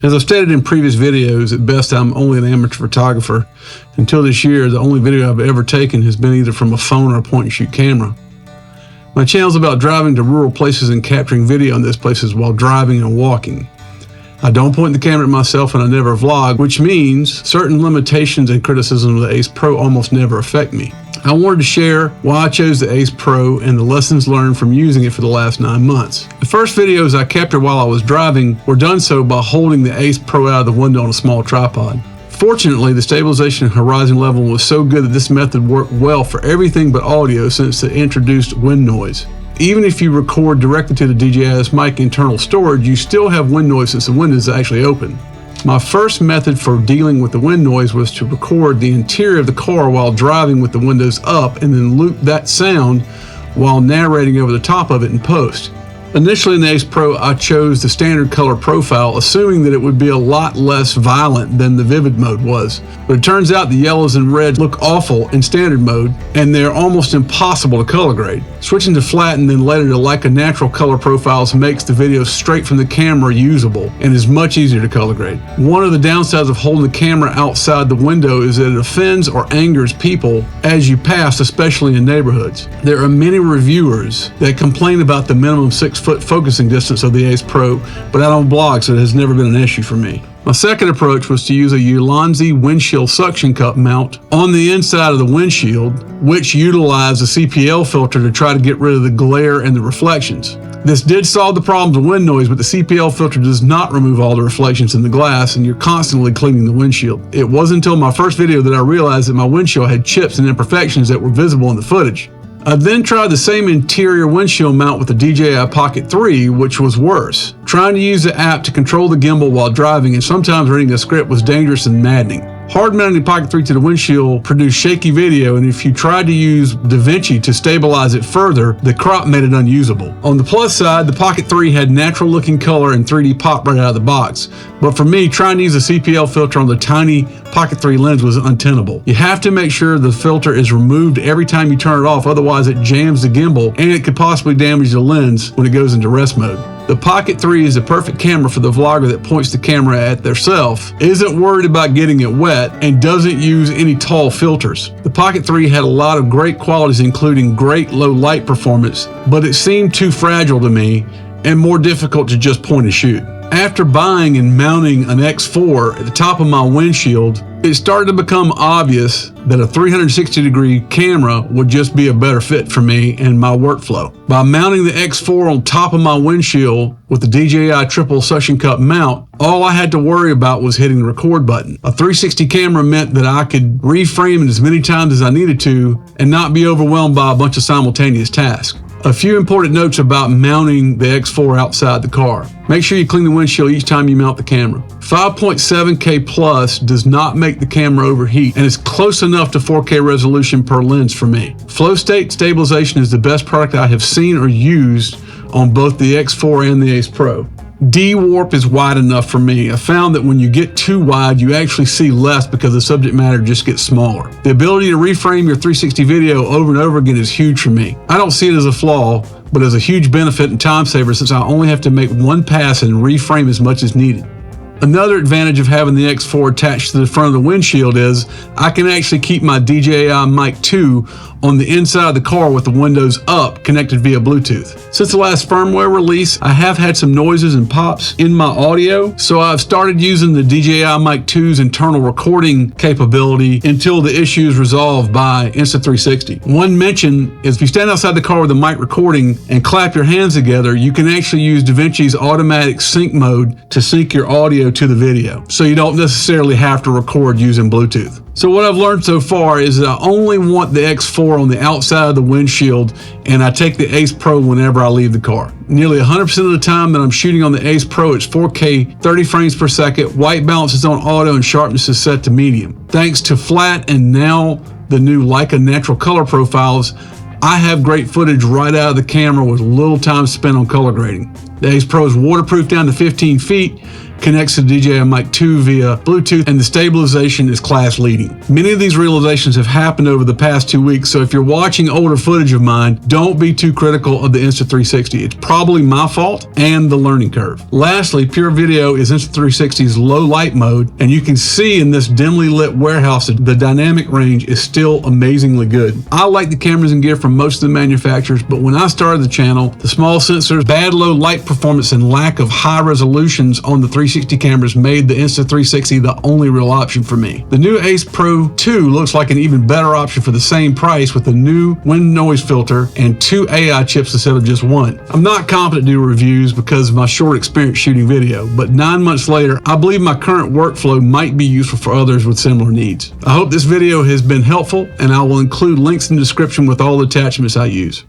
As I've stated in previous videos, at best I'm only an amateur photographer. Until this year, the only video I've ever taken has been either from a phone or a point-and-shoot camera. My channel is about driving to rural places and capturing video in those places while driving and walking. I don't point the camera at myself and I never vlog, which means certain limitations and criticism of the Ace Pro almost never affect me. I wanted to share why I chose the Ace Pro and the lessons learned from using it for the last 9 months. The first videos I captured while I was driving were done so by holding the Ace Pro out of the window on a small tripod. Fortunately, the stabilization and horizon level was so good that this method worked well for everything but audio since it introduced wind noise. Even if you record directly to the DJI Mic internal storage, you still have wind noise since the window is actually open. My first method for dealing with the wind noise was to record the interior of the car while driving with the windows up and then loop that sound while narrating over the top of it in post. Initially in the Ace Pro, I chose the standard color profile, assuming that it would be a lot less violent than the vivid mode was. But it turns out the yellows and reds look awful in standard mode, and they're almost impossible to color grade. Switching to flat and then later to Leica natural color profiles makes the video straight from the camera usable and is much easier to color grade. One of the downsides of holding the camera outside the window is that it offends or angers people as you pass, especially in neighborhoods. There are many reviewers that complain about the minimum 6-foot focusing distance of the Ace Pro, but I don't blog, so it has never been an issue for me. My second approach was to use a Ulanzi windshield suction cup mount on the inside of the windshield, which utilized a CPL filter to try to get rid of the glare and the reflections. This did solve the problems of wind noise, but the CPL filter does not remove all the reflections in the glass, and you're constantly cleaning the windshield. It wasn't until my first video that I realized that my windshield had chips and imperfections that were visible in the footage. I then tried the same interior windshield mount with the DJI Pocket 3, which was worse. Trying to use the app to control the gimbal while driving and sometimes reading a script was dangerous and maddening. Hard mounting the Pocket 3 to the windshield produced shaky video, and if you tried to use DaVinci to stabilize it further, the crop made it unusable. On the plus side, the Pocket 3 had natural looking color and 3D pop right out of the box. But for me, trying to use a CPL filter on the tiny Pocket 3 lens was untenable. You have to make sure the filter is removed every time you turn it off, otherwise it jams the gimbal and it could possibly damage the lens when it goes into rest mode. The Pocket 3 is the perfect camera for the vlogger that points the camera at theirself, isn't worried about getting it wet, and doesn't use any tall filters. The Pocket 3 had a lot of great qualities, including great low light performance, but it seemed too fragile to me and more difficult to just point and shoot. After buying and mounting an X4 at the top of my windshield, it started to become obvious that a 360-degree camera would just be a better fit for me and my workflow. By mounting the X4 on top of my windshield with the DJI triple suction cup mount, all I had to worry about was hitting the record button. A 360 camera meant that I could reframe it as many times as I needed to and not be overwhelmed by a bunch of simultaneous tasks. A few important notes about mounting the X4 outside the car. Make sure you clean the windshield each time you mount the camera. 5.7K plus does not make the camera overheat and is close enough to 4K resolution per lens for me. Flow state stabilization is the best product I have seen or used on both the X4 and the Ace Pro. D-warp is wide enough for me. I found that when you get too wide, you actually see less because the subject matter just gets smaller. The ability to reframe your 360 video over and over again is huge for me. I don't see it as a flaw, but as a huge benefit and time saver since I only have to make one pass and reframe as much as needed. Another advantage of having the X4 attached to the front of the windshield is I can actually keep my DJI Mic 2 on the inside of the car with the windows up, connected via Bluetooth. Since the last firmware release, I have had some noises and pops in my audio, so I've started using the DJI Mic 2's internal recording capability until the issue is resolved by Insta360. One mention is if you stand outside the car with the mic recording and clap your hands together, you can actually use DaVinci's automatic sync mode to sync your audio to the video, so you don't necessarily have to record using Bluetooth. So what I've learned so far is that I only want the X4 on the outside of the windshield, and I take the Ace Pro whenever I leave the car. Nearly 100% of the time that I'm shooting on the Ace Pro, it's 4K, 30 frames per second, white balance is on auto, and sharpness is set to medium. Thanks to flat and now the new Leica natural color profiles, I have great footage right out of the camera with little time spent on color grading. The Ace Pro is waterproof down to 15 feet, connects to the DJI Mic 2 via Bluetooth, and the stabilization is class leading. Many of these realizations have happened over the past 2 weeks, so if you're watching older footage of mine, don't be too critical of the Insta360. It's probably my fault and the learning curve. Lastly, Pure Video is Insta360's low light mode, and you can see in this dimly lit warehouse that the dynamic range is still amazingly good. I like the cameras and gear from most of the manufacturers, but when I started the channel, the small sensors, bad low light performance, and lack of high resolutions on the 360 cameras made the Insta360 the only real option for me. The new Ace Pro 2 looks like an even better option for the same price with a new wind noise filter and 2 AI chips instead of just 1. I'm not confident to do reviews because of my short experience shooting video, but 9 months later, I believe my current workflow might be useful for others with similar needs. I hope this video has been helpful, and I will include links in the description with all the attachments I use.